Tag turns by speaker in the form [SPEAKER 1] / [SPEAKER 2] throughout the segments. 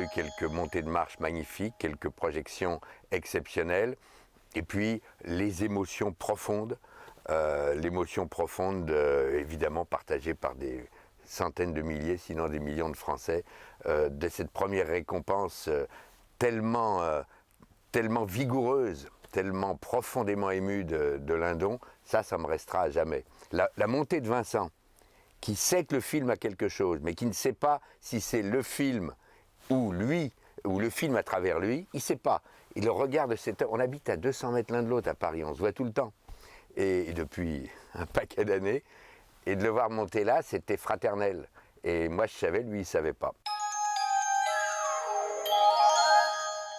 [SPEAKER 1] eu quelques montées de marche magnifiques, quelques projections exceptionnelles, et puis les émotions profondes, évidemment partagée par des centaines de milliers, sinon des millions de Français, de cette première récompense tellement vigoureuse, tellement profondément émue de Lindon, ça me restera à jamais. La montée de Vincent, qui sait que le film a quelque chose, mais qui ne sait pas si c'est le film ou lui, ou le film à travers lui, il ne sait pas. Il regarde on habite à 200 mètres l'un de l'autre à Paris, on se voit tout le temps. Et depuis un paquet d'années, et de le voir monter là, c'était fraternel. Et moi je savais, lui il ne savait pas.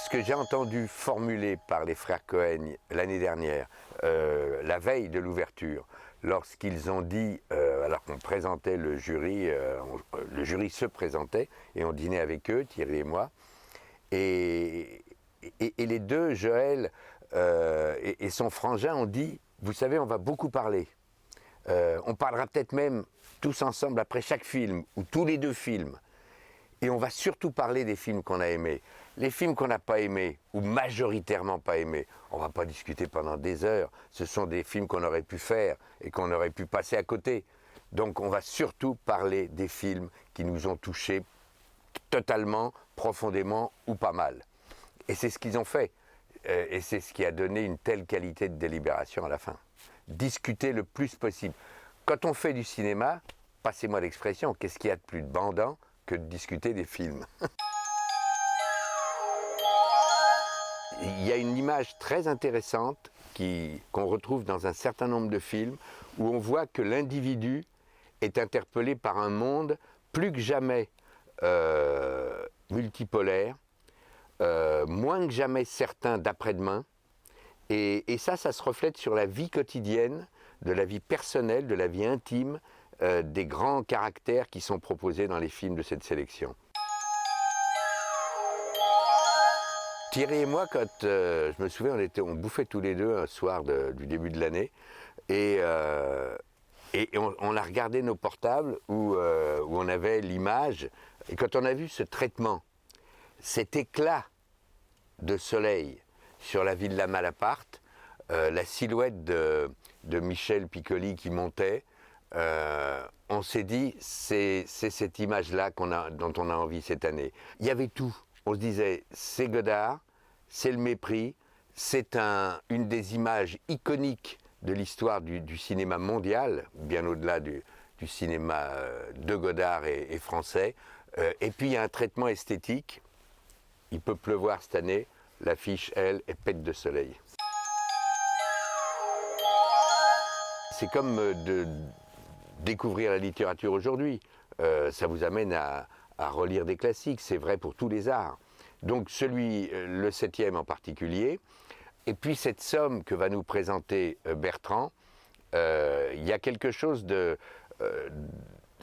[SPEAKER 1] Ce que j'ai entendu formuler par les frères Cohen l'année dernière, la veille de l'ouverture, lorsqu'ils ont dit, alors qu'on présentait le jury se présentait, et on dînait avec eux, Thierry et moi, et les deux, Joël et son frangin, ont dit, vous savez, on va beaucoup parler. On parlera peut-être même tous ensemble après chaque film, ou tous les deux films. Et on va surtout parler des films qu'on a aimés. Les films qu'on n'a pas aimés, ou majoritairement pas aimés, on ne va pas discuter pendant des heures. Ce sont des films qu'on aurait pu faire et qu'on aurait pu passer à côté. Donc on va surtout parler des films qui nous ont touchés totalement, profondément ou pas mal. Et c'est ce qu'ils ont fait. Et c'est ce qui a donné une telle qualité de délibération à la fin. Discuter le plus possible. Quand on fait du cinéma, passez-moi l'expression, qu'est-ce qu'il y a de plus bandant que de discuter des films? Il y a une image très intéressante qu'on retrouve dans un certain nombre de films où on voit que l'individu est interpellé par un monde plus que jamais multipolaire, moins que jamais certain d'après-demain. Et ça se reflète sur la vie quotidienne, de la vie personnelle, de la vie intime, des grands caractères qui sont proposés dans les films de cette sélection. Thierry et moi, quand je me souviens, on bouffait tous les deux un soir du début de l'année, et on a regardé nos portables où on avait l'image, et quand on a vu ce traitement, cet éclat de soleil sur la Villa Malaparte, la silhouette de Michel Piccoli qui montait, on s'est dit, c'est cette image-là dont on a envie cette année. Il y avait tout. On se disait, c'est Godard, c'est le mépris, c'est une des images iconiques de l'histoire du cinéma mondial, bien au-delà du cinéma de Godard et français. Et puis il y a un traitement esthétique. Il peut pleuvoir cette année, l'affiche, elle, est pète de soleil. C'est comme de découvrir la littérature aujourd'hui. Ça vous amène à relire des classiques, c'est vrai pour tous les arts. Donc le 7e en particulier. Et puis cette somme que va nous présenter Bertrand, il y a quelque chose de...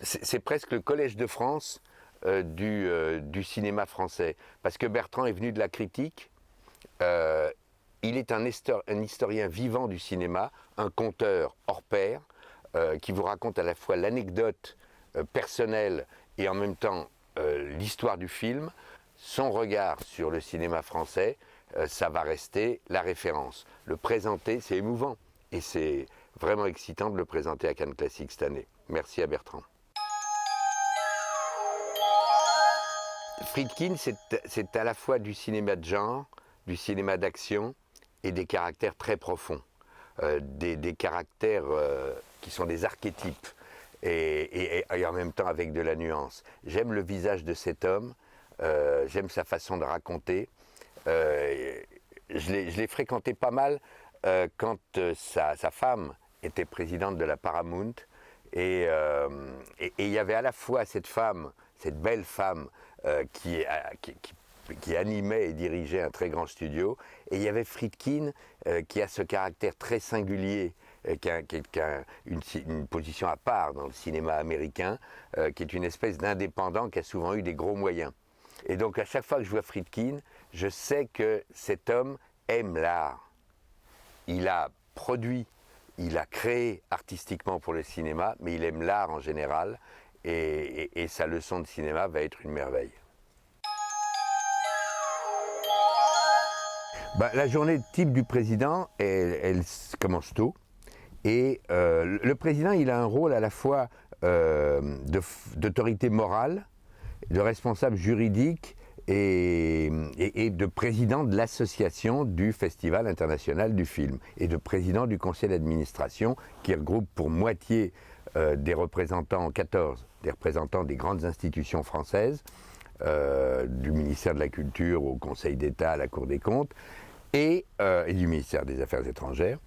[SPEAKER 1] c'est presque le Collège de France du cinéma français. Parce que Bertrand est venu de la critique, il est un historien vivant du cinéma, un conteur hors pair, qui vous raconte à la fois l'anecdote personnelle et en même temps l'histoire du film. Son regard sur le cinéma français, ça va rester la référence. Le présenter, c'est émouvant. Et c'est vraiment excitant de le présenter à Cannes Classique cette année. Merci à Bertrand. Friedkin, c'est à la fois du cinéma de genre, du cinéma d'action et des caractères très profonds. Des caractères qui sont des archétypes et en même temps avec de la nuance. J'aime le visage de cet homme, j'aime sa façon de raconter. Je l'ai fréquenté pas mal quand sa femme était présidente de la Paramount et il y avait à la fois cette femme, cette belle femme qui animait et dirigeait un très grand studio, et il y avait Friedkin qui a ce caractère très singulier, qui a une position à part dans le cinéma américain, qui est une espèce d'indépendant qui a souvent eu des gros moyens. Et donc à chaque fois que je vois Friedkin, je sais que cet homme aime l'art. Il a produit, il a créé artistiquement pour le cinéma, mais il aime l'art en général, et sa leçon de cinéma va être une merveille. La journée type du président, elle commence tôt. Et le président, il a un rôle à la fois d'autorité morale, de responsable juridique et de président de l'association du Festival international du film et de président du conseil d'administration qui regroupe pour moitié des représentants, 14, des représentants des grandes institutions françaises, du ministère de la Culture au Conseil d'État, à la Cour des comptes, et du ministère des Affaires étrangères,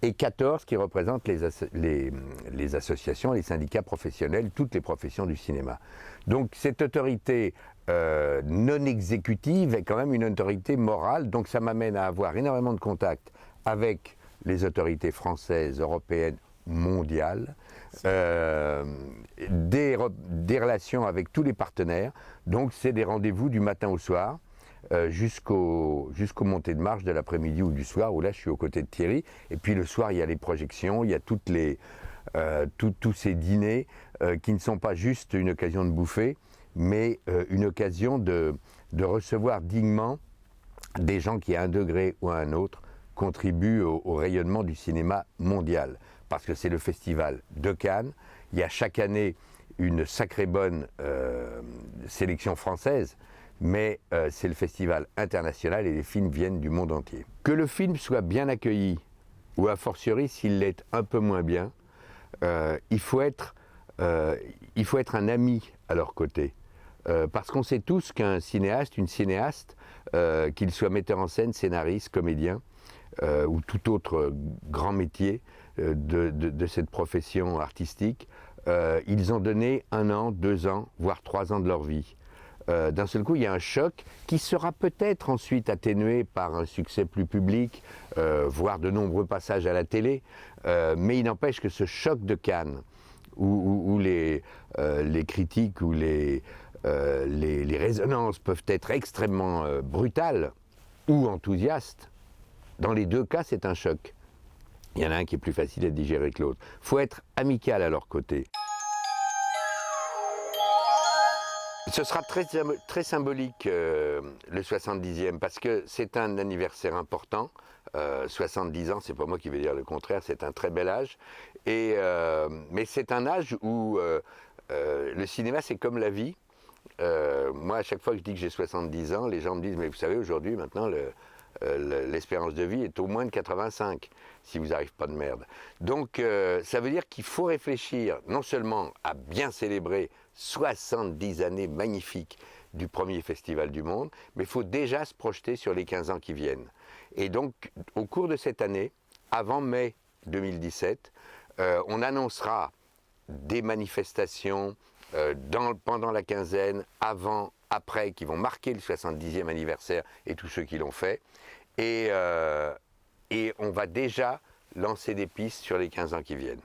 [SPEAKER 1] et 14 qui représentent les associations, les syndicats professionnels, toutes les professions du cinéma. Donc cette autorité non exécutive est quand même une autorité morale, donc ça m'amène à avoir énormément de contacts avec les autorités françaises, européennes, mondiales, des relations avec tous les partenaires, donc c'est des rendez-vous du matin au soir, jusqu'aux montées de marche de l'après-midi ou du soir, où là je suis aux côtés de Thierry, et puis le soir il y a les projections, il y a tous ces dîners qui ne sont pas juste une occasion de bouffer, mais une occasion de recevoir dignement des gens qui à un degré ou à un autre contribuent au rayonnement du cinéma mondial, parce que c'est le festival de Cannes, il y a chaque année une sacrée bonne sélection française, mais c'est le festival international et les films viennent du monde entier. Que le film soit bien accueilli, ou a fortiori s'il l'est un peu moins bien, il faut être un ami à leur côté. Parce qu'on sait tous qu'un cinéaste, une cinéaste, qu'il soit metteur en scène, scénariste, comédien, ou tout autre grand métier de cette profession artistique, ils ont donné 1 an, 2 ans, voire 3 ans de leur vie. D'un seul coup, il y a un choc qui sera peut-être ensuite atténué par un succès plus public, voire de nombreux passages à la télé, mais il n'empêche que ce choc de Cannes, où les critiques ou les résonances peuvent être extrêmement brutales ou enthousiastes, dans les 2 cas, c'est un choc. Il y en a un qui est plus facile à digérer que l'autre. Il faut être amical à leur côté. Ce sera très symbolique le 70e parce que c'est un anniversaire important. 70 ans, c'est pas moi qui vais dire le contraire, c'est un très bel âge. Mais c'est un âge où le cinéma c'est comme la vie. Moi à chaque fois que je dis que j'ai 70 ans, les gens me disent mais vous savez aujourd'hui maintenant l'espérance de vie est au moins de 85 si vous n'arrivez pas de merde. Donc ça veut dire qu'il faut réfléchir non seulement à bien célébrer 70 années magnifiques du premier festival du monde, mais il faut déjà se projeter sur les 15 ans qui viennent. Et donc au cours de cette année, avant mai 2017, on annoncera des manifestations pendant la quinzaine, avant, après, qui vont marquer le 70e anniversaire et tous ceux qui l'ont fait. Et on va déjà lancer des pistes sur les 15 ans qui viennent.